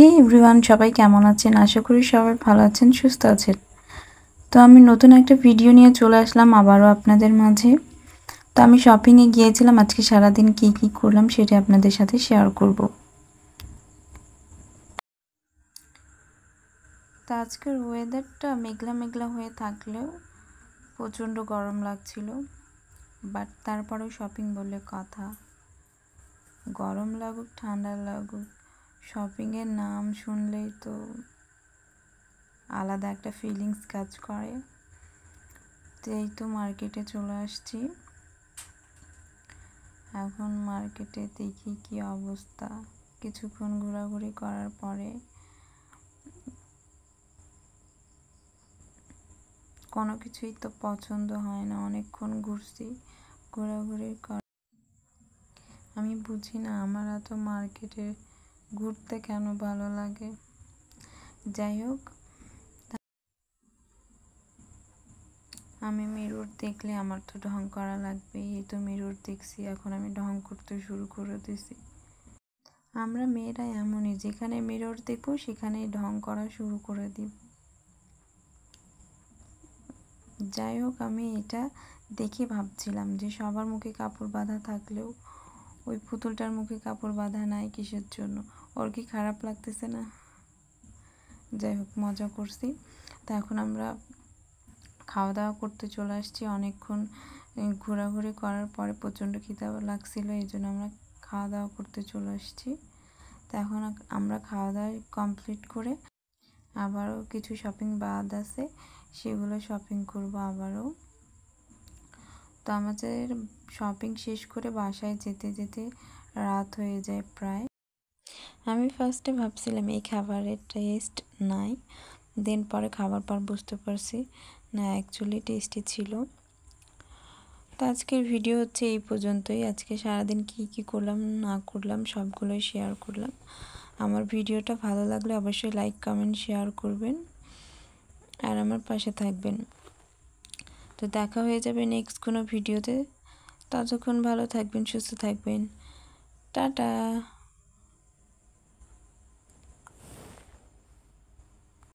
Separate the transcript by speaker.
Speaker 1: হে everyone, সবাই কেমন আছেন? আশা করি সবাই ভালো আছেন, সুস্থ আছেন। তো আমি নতুন একটা ভিডিও নিয়ে চলে আসলাম আবারও আপনাদের মাঝে। তো আমি শপিংয়ে গিয়েছিলাম, আজকে সারাদিন কি করলাম সেটা আপনাদের সাথে শেয়ার করব। তো আজকের ওয়েদারটা মেঘলা মেঘলা হয়ে থাকলেও প্রচণ্ড গরম লাগছিল, বাট তারপরেও শপিং বলে কথা, গরম লাগুক ঠান্ডা লাগুক, শপিংয়ের নাম শুনলেই তো আলাদা একটা ফিলিংস কাজ করে। তো এই তো মার্কেটে চলে আসছি। এখন মার্কেটে দেখি কি অবস্থা। কিছুক্ষণ ঘোরাঘুরি করার পরে কোনো কিছুই তো পছন্দ হয় না। অনেকক্ষণ ঘুরছি, ঘোরাঘুরি কর আমি বুঝি না আমার এত মার্কেটে ঘুরতে কেন ভালো লাগে। যাই হোক, আমি মিরর দেখলে আমার তো ঢং করা লাগবে। এই তো মিরর দেখছি, এখন আমি ঢং করতে শুরু করে দিছি। আমরা মেয়েরা এমনই, যেখানে মিরর দেখবো সেখানেই ঢং করা শুরু করে দিব। যাই হোক, আমি এটা দেখে ভাবছিলাম যে সবার মুখে কাপড় বাঁধা থাকলেও ওই পুতুলটার মুখে কাপড় বাঁধা নাই, কিসের জন্য? ওর কি খারাপ লাগতেছে না? যাই হোক, মজা করছি। তা এখন আমরা খাওয়া দাওয়া করতে চলে আসছি। অনেকক্ষণ ঘোরাঘুরি করার পরে প্রচণ্ড খিদা লাগছিল, এই জন্য আমরা খাওয়া দাওয়া করতে চলে আসছি। তো এখন আমরা খাওয়া দাওয়া কমপ্লিট করে আবারও কিছু শপিং বাদ আছে, সেগুলো শপিং করব আবারও। তো আমাদের শপিং শেষ করে বাসায় যেতে যেতে রাত হয়ে যায় প্রায়। আমি ফার্স্টে ভাবছিলাম এই খাবারের টেস্ট নাই, দেন পরে খাবার পর বুঝতে পারছি না, অ্যাকচুয়ালি টেস্টি ছিল। তো আজকের ভিডিও হচ্ছে এই পর্যন্তই। আজকে সারাদিন কি করলাম না করলাম সবগুলোই শেয়ার করলাম। আমার ভিডিওটা ভালো লাগলে অবশ্যই লাইক কমেন্ট শেয়ার করবেন আর আমার পাশে থাকবেন। তো দেখা হয়ে যাবে নেক্সট কোনো ভিডিওতে। ততক্ষণ ভালো থাকবেন, সুস্থ থাকবেন। টাটা।